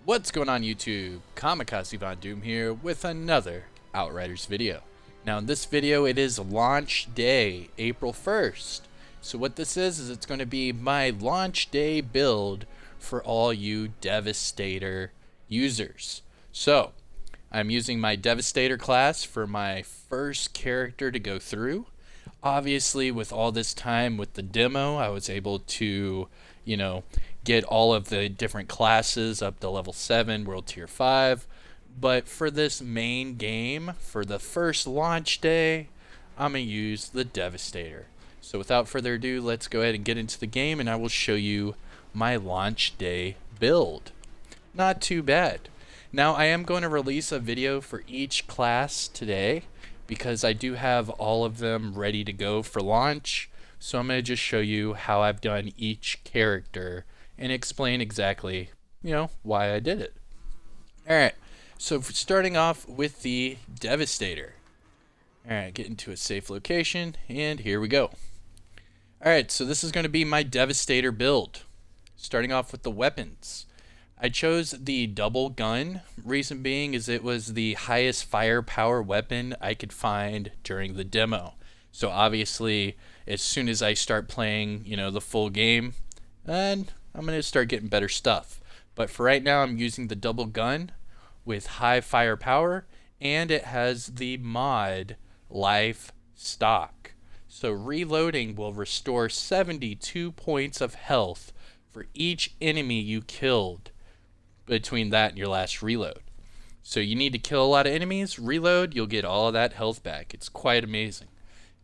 What's going on YouTube? Kamikazevondoom here with another Outriders video. Now in this video it is launch day, April 1st. So what this is it's going to be my launch day build for all you Devastator users. So I'm using my Devastator class for my first character to go through. Obviously with all this time with the demo I was able to, get all of the different classes up to level 7, world tier 5. But for this main game, for the first launch day, I'm going to use the Devastator. So without further ado, let's go ahead and get into the game and I will show you my launch day build. Not too bad. Now I am going to release a video for each class today because I do have all of them ready to go for launch. So I'm going to just show you how I've done each character and explain exactly, why I did it. Alright, so starting off with the Devastator. Alright, get into a safe location, and here we go. Alright, so this is going to be my Devastator build. Starting off with the weapons. I chose the double gun, reason being is it was the highest firepower weapon I could find during the demo. So obviously, as soon as I start playing, the full game, then I'm going to start getting better stuff. But for right now, I'm using the double gun with high firepower, and it has the mod life stock. So reloading will restore 72 points of health for each enemy you killed between that and your last reload. So you need to kill a lot of enemies, reload, you'll get all of that health back. It's quite amazing.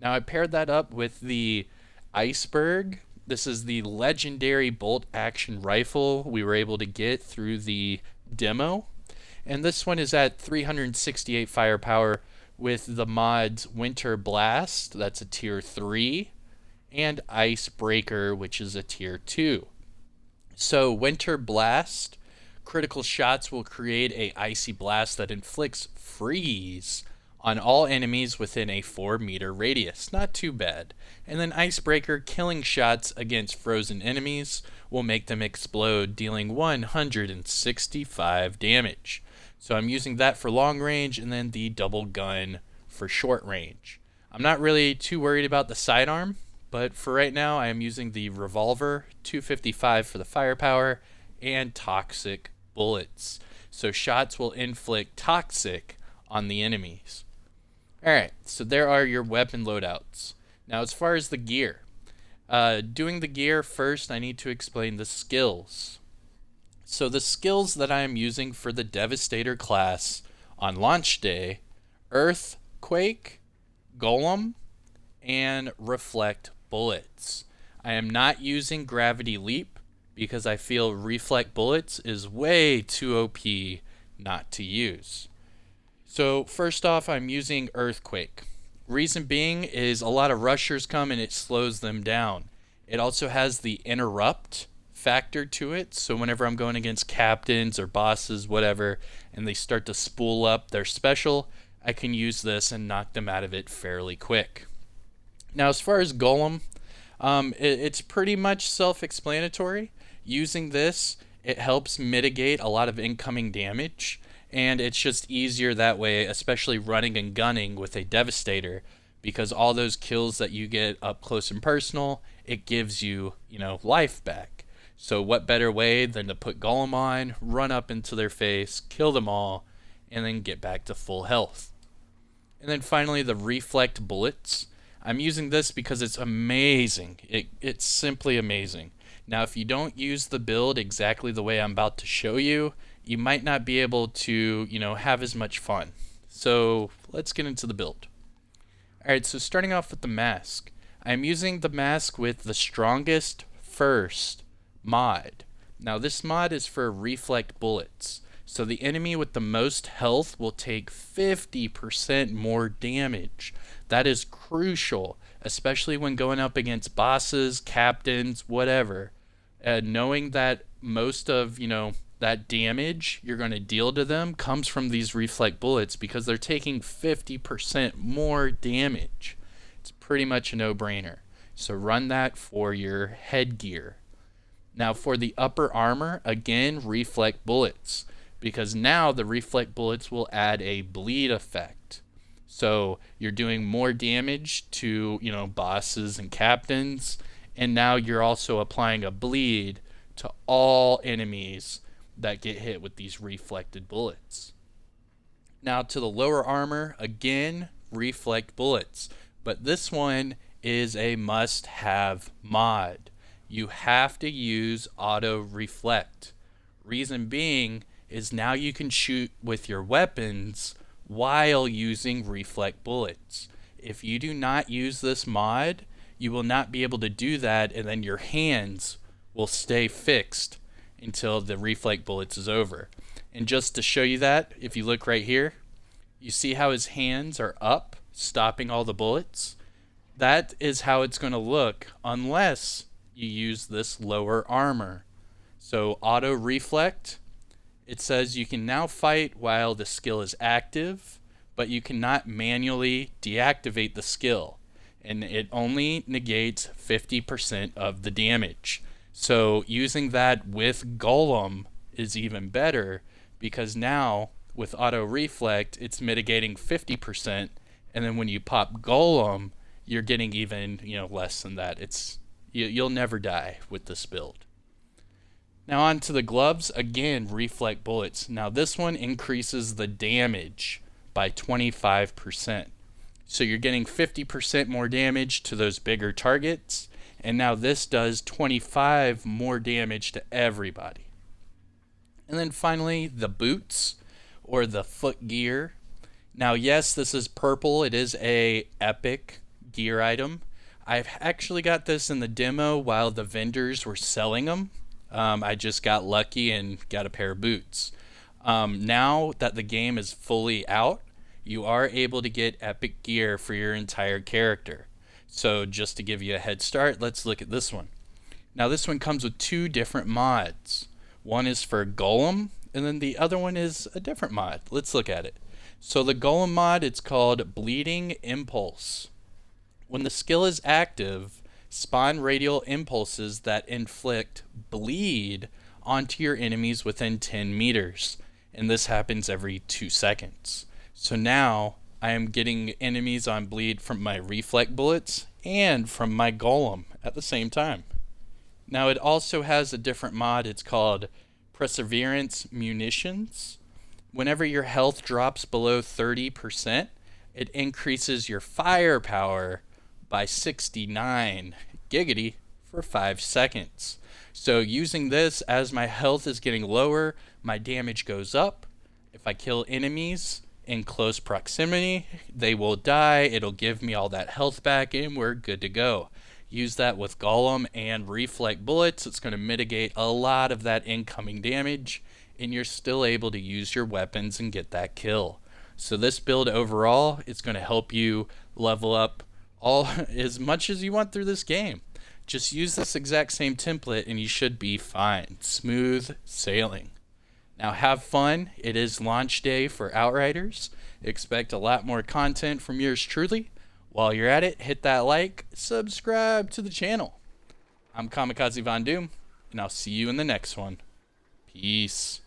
Now I paired that up with the Iceberg. This is the legendary bolt action rifle we were able to get through the demo. And this one is at 368 firepower with the mods Winter Blast, that's a tier 3, and Icebreaker, which is a tier 2. So Winter Blast, critical shots will create a icy blast that inflicts freeze on all enemies within a 4-meter radius. Not too bad. And then Icebreaker, killing shots against frozen enemies will make them explode, dealing 165 damage. So I'm using that for long range, and then the double gun for short range. I'm not really too worried about the sidearm, but for right now I am using the revolver, 255 for the firepower, and toxic bullets. So shots will inflict toxic on the enemies. Alright, so there are your weapon loadouts. Now as far as the gear, doing the gear first, I need to explain the skills. So the skills that I am using for the Devastator class on launch day: Earthquake, Golem, and Reflect Bullets. I am not using Gravity Leap because I feel Reflect Bullets is way too OP not to use. So first off, I'm using Earthquake. Reason being is a lot of rushers come and it slows them down. It also has the interrupt factor to it, so whenever I'm going against captains or bosses, whatever, and they start to spool up their special, I can use this and knock them out of it fairly quick. Now as far as Golem, it's pretty much self-explanatory. Using this, it helps mitigate a lot of incoming damage, and it's just easier that way, especially running and gunning with a Devastator, because all those kills that you get up close and personal, it gives you, life back. So what better way than to put Golem on, run up into their face, kill them all, and then get back to full health. And then finally the Reflect Bullets. I'm using this because it's amazing. It's simply amazing. Now if you don't use the build exactly the way I'm about to show you, you might not be able to, have as much fun. So let's get into the build. Alright, so starting off with the mask. I'm using the mask with the strongest first mod. Now this mod is for Reflect Bullets. So the enemy with the most health will take 50% more damage. That is crucial, especially when going up against bosses, captains, whatever. Knowing that most of, that damage you're going to deal to them comes from these Reflect Bullets because they're taking 50% more damage. It's pretty much a no-brainer. So run that for your headgear. Now for the upper armor, again, Reflect Bullets. because now the reflect bullets will add a bleed effect. So you're doing more damage to, bosses and captains, and now you're also applying a bleed to all enemies that get hit with these reflected bullets. Now to the lower armor, again, reflect bullets, but this one is a must-have mod. You have to use auto reflect. Reason being is now you can shoot with your weapons while using reflect bullets. If you do not use this mod, you will not be able to do that, and then your hands will stay fixed until the reflect bullets is over. And just to show you that, if you look right here, you see how his hands are up, stopping all the bullets? That is how it's going to look unless you use this lower armor. So auto reflect, it says you can now fight while the skill is active, but you cannot manually deactivate the skill, and it only negates 50% of the damage. So using that with Golem is even better, because now with auto reflect it's mitigating 50%, and then when you pop Golem you're getting even less than that. You'll never die with this build. Now on to the gloves. Again, reflect bullets. Now this one increases the damage by 25%. So you're getting 50% more damage to those bigger targets, and now this does 25 more damage to everybody. And then finally, the boots, or the foot gear. Now yes, this is purple. It is a epic gear item. I've actually got this in the demo while the vendors were selling them. I just got lucky and got a pair of boots. Now that the game is fully out, you are able to get epic gear for your entire character. So just to give you a head start, let's look at this one. Now this one comes with two different mods. One is for Golem, and then the other one is a different mod. Let's look at it. So the Golem mod, it's called Bleeding Impulse. When the skill is active, spawn radial impulses that inflict bleed onto your enemies within 10 meters, and this happens every 2 seconds. So now I am getting enemies on bleed from my reflect bullets and from my Golem at the same time. Now it also has a different mod. It's called Perseverance Munitions. Whenever your health drops below 30%, it increases your firepower by 69 giggity for 5 seconds. So using this, as my health is getting lower, my damage goes up. If I kill enemies in close proximity, they will die. It'll give me all that health back, and we're good to go. Use that with Golem and reflect bullets. It's going to mitigate a lot of that incoming damage, and you're still able to use your weapons and get that kill. So this build overall, it's going to help you level up as much as you want through this game. Just use this exact same template and you should be fine. Smooth sailing. Now have fun. It is launch day for Outriders. Expect a lot more content from yours truly. While you're at it, hit that like, subscribe to the channel. I'm Kamikazevondoom, and I'll see you in the next one. Peace.